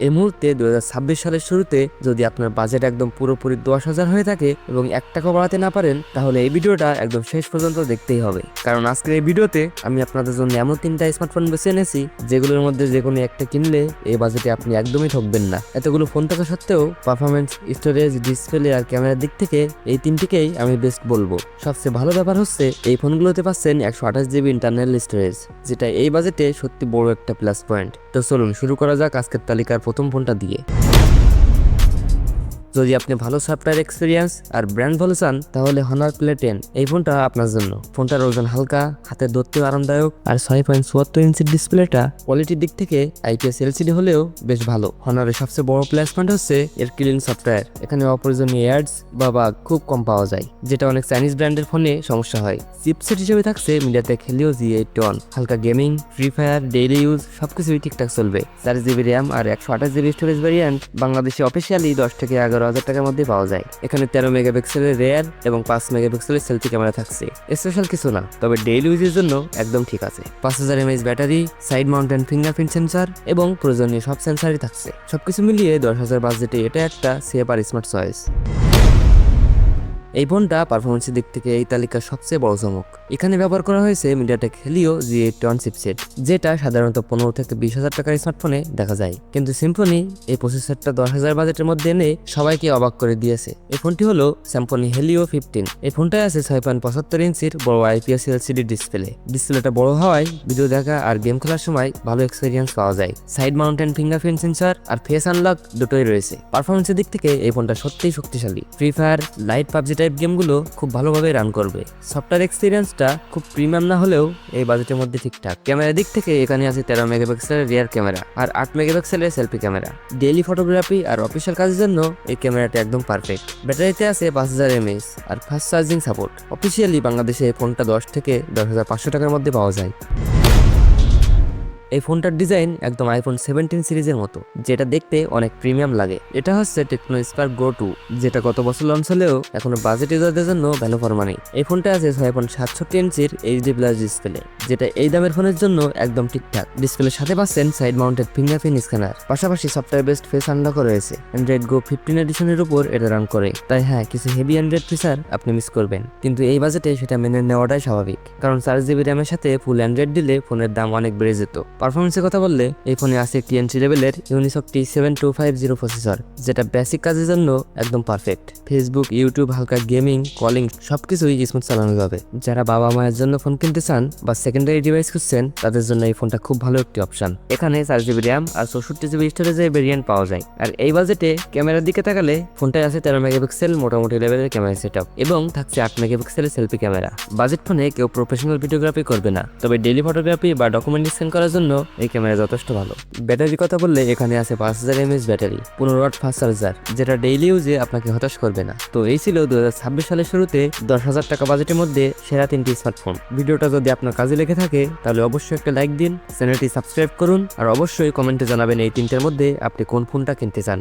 এই মুহূর্তে 2026 সালের শুরুতে যদি আপনার বাজেট একদম পুরোপুরি 10,000 হয়ে থাকে এবং 1 টাকা বাড়াতে না পারেন, তাহলে এই ভিডিওটা একদম শেষ পর্যন্ত দেখতেই হবে। কারণ আজকের এই ভিডিওতে আমি আপনাদের জন্য এমন 3টা স্মার্টফোন বেছে এনেছি যেগুলোর মধ্যে যে কোনো একটা কিনলে এই বাজেটে আপনি একদমই ঠকবেন না। এতগুলো ফোন থাকা সত্ত্বেও পারফরমেন্স, স্টোরেজ, ডিসপ্লে আর ক্যামেরার দিক থেকে এই তিনটিকেই আমি বেস্ট বলবো। সবচেয়ে ভালো ব্যাপার হচ্ছে এই ফোনগুলোতে পাচ্ছেন 128 GB ইন্টারনাল স্টোরেজ, যেটা এই বাজেটে সত্যি বড় একটা প্লাস পয়েন্ট। তো চলুন শুরু করা যাক আজকের তালিকার প্রথম ফোনটা দিয়ে। যদি আপনি ভালো সফটওয়্যার এক্সপিরিয়েন্স আর ব্র্যান্ড ভালো চান, তাহলে হনার প্লে 10 এই ফোনটা আপনার জন্য। ফোনটার ওজন হালকা, হাতে ধরতেও আরামদায়ক আর 6.74 ইঞ্চির ডিসপ্লেটা কোয়ালিটির দিক থেকে IPS LCD হলেও বেশ ভালো। হনারের সবচেয়ে বড় প্লাস পয়েন্ট হচ্ছে এর ক্লিন সফটওয়্যার। এখানে অপ্রয়োজনীয় অ্যাডস বা বাগ খুব কম পাওয়া যায়, যেটা অনেক চাইনিজ ব্র্যান্ডের ফোনে সমস্যা হয়। চিপসেট হিসেবে থাকছে মিডিয়াটেক হেলিও G810। হালকা gaming, free fire, daily use সবকিছুই ঠিকঠাক চলবে। 4GB র্যাম আর 128GB স্টোরেজ ভ্যারিয়েন্ট বাংলাদেশে অফিসিয়ালি 10 থেকে 11,000 টাকার মধ্যে পাওয়া যায়। এখানে 13 মেগাপিক্সেলের রেয়ার এবং 5 মেগাপিক্সেলের সেলফি ক্যামেরা থাকছে। স্পেশাল কিছু না, তবে ডেইলি ইউজের জন্য একদম ঠিক আছে। 5000 mAh battery, side mountain fingerprint sensor এবং প্রয়োজনীয় সব সেন্সরই থাকছে। সবকিছু মিলিয়ে 10,000 বাজেটে এটা একটা সেফ আর স্মার্ট চয়েস। এই ফোনটা পারফরমেন্সের দিক থেকে এই তালিকার সবচেয়ে বড় চমক। এখানে ব্যবহার করা হয়েছে মিডিয়াটেক হেলিও G810 চিপসেট, যেটা সাধারণত 15 থেকে 20,000 টাকার স্মার্টফোনে দেখা যায়। কিন্তু সিম্ফনি এই প্রসেসরটা 10,000 বাজেটের মধ্যে এনে সবাইকে অবাক করে দিয়েছে। এই ফোনটি হলো সিম্ফনি হেলিও 15। এই ফোনটায় আছে 6.75 ইঞ্চির বড় IPS LCD ডিসপ্লেটা বড় হওয়ায় ভিডিও দেখা আর গেম খেলার সময় ভালো এক্সপিরিয়েন্স পাওয়া যায়। সাইড মাউন্টেন ফিঙ্গারপ্রিন্ট সেন্সর আর ফেস আনলক দুটোই রয়েছে। পারফরমেন্সের দিক থেকে এই ফোনটা সত্যিই শক্তিশালী। Free fire, light, PUBG type গেমগুলো খুব ভালোভাবে রান করবে। সফটওয়্যার এক্সপিরিয়েন্সটা খুব প্রিমিয়াম না হলেও এই বাজেটের মধ্যে ঠিকঠাক। ক্যামেরার দিক থেকে এখানে আছে 13 মেগাপিক্সেলের রিয়ার ক্যামেরা আর 8 মেগাপিক্সেলের সেলফি ক্যামেরা। ডেইলি ফটোগ্রাফি আর অফিসিয়াল কাজের জন্য এই ক্যামেরাটা একদম পারফেক্ট। ব্যাটারিতে আছে 5000 mAh আর ফাস্ট চার্জিং সাপোর্ট। অফিসিয়ালি বাংলাদেশে এই ফোনটা 10 থেকে 10,500 টাকার মধ্যে পাওয়া যায়। এই ফোনটার ডিজাইন একদম আইফোন 17 সিরিজের মতো, যেটা দেখতে অনেক প্রিমিয়াম লাগে। এটা হচ্ছে টেকনো স্পার্ক গো 2, যেটা গত বছর লঞ্চ হলেও এখনো বাজেট ইউজারদের জন্য ভ্যালু ফর মানি। এই ফোনটা আছে 6.67 ইঞ্চির HD+ ডিসপ্লে, যেটা এই দামের ফোনের জন্য একদম ঠিকঠাক। ডিসপ্লের সাথে পাচ্ছেন সাইড মাউন্টেড ফিঙ্গারপ্রিন্ট স্ক্যানার, পাশাপাশি সফটওয়্যার বেসড ফেস আনলক রয়েছে। অ্যান্ড্রয়েড গো 15 এডিশনের উপর এটা রান করে, তাই হ্যাঁ, কিছু হেভি অ্যান্ড্রয়েড ফিচার আপনি মিস করবেন, কিন্তু এই বাজেটে সেটা মেনে নেওয়াটাই স্বাভাবিক। কারণ 4GB র্যামের সাথে ফুল অ্যান্ড্রয়েড দিলে ফোনের দাম অনেক বেড়ে যেত। পারফরমেন্সের কথা বললে এই ফোনে আছে একটি এন্ট্রি লেভেলের ইউনিসক T7250 প্রসেসর, যেটা বেসিক কাজের জন্য একদম পারফেক্ট। ফেসবুক, ইউটিউব, হালকা গেমিং, কলিং সবকিছুই স্মুথ চালানো যাবে। যারা বাবা মায়ের জন্য ফোন কিনতে চান বা সেকেন্ডারি ডিভাইস খুঁজছেন, তাদের জন্য এই ফোনটা খুব ভালো একটি অপশন। এখানে 4GB র্যাম আর 64GB স্টোরেজের ভেরিয়েন্ট পাওয়া যায়। আর এই বাজেটে ক্যামেরার দিকে তাকালে ফোনটায় আছে 13 মেগাপিক্সেল মোটামুটি লেভেলের ক্যামেরা সেটআপ এবং থাকছে 8 মেগাপিক্সেলের সেলফি ক্যামেরা। বাজেট ফোনে কেউ প্রফেশনাল ভিডিওগ্রাফি করবে না, তবে ডেইলি ফটোগ্রাফি বা ডকুমেন্টেশন করার জন্য এই ক্যামেরা যথেষ্ট ভালো। ব্যাটারির কথা বললে এখানে আছে 5000 mAh battery, 15 watt fast charger, যেটা ডেইলি ইউজে আপনাকে হতাশ করবে না। তো এই ছিল 2026 সালের শুরুতে 10,000 টাকা বাজেটের মধ্যে সেরা 3টি স্মার্টফোন। ভিডিওটা যদি আপনার কাজে লেগে থাকে তাহলে অবশ্যই একটা লাইক দিন, চ্যানেলটি সাবস্ক্রাইব করুন আর অবশ্যই কমেন্টে জানাবেন এই 3টের মধ্যে আপনি কোন ফোনটা কিনতে চান।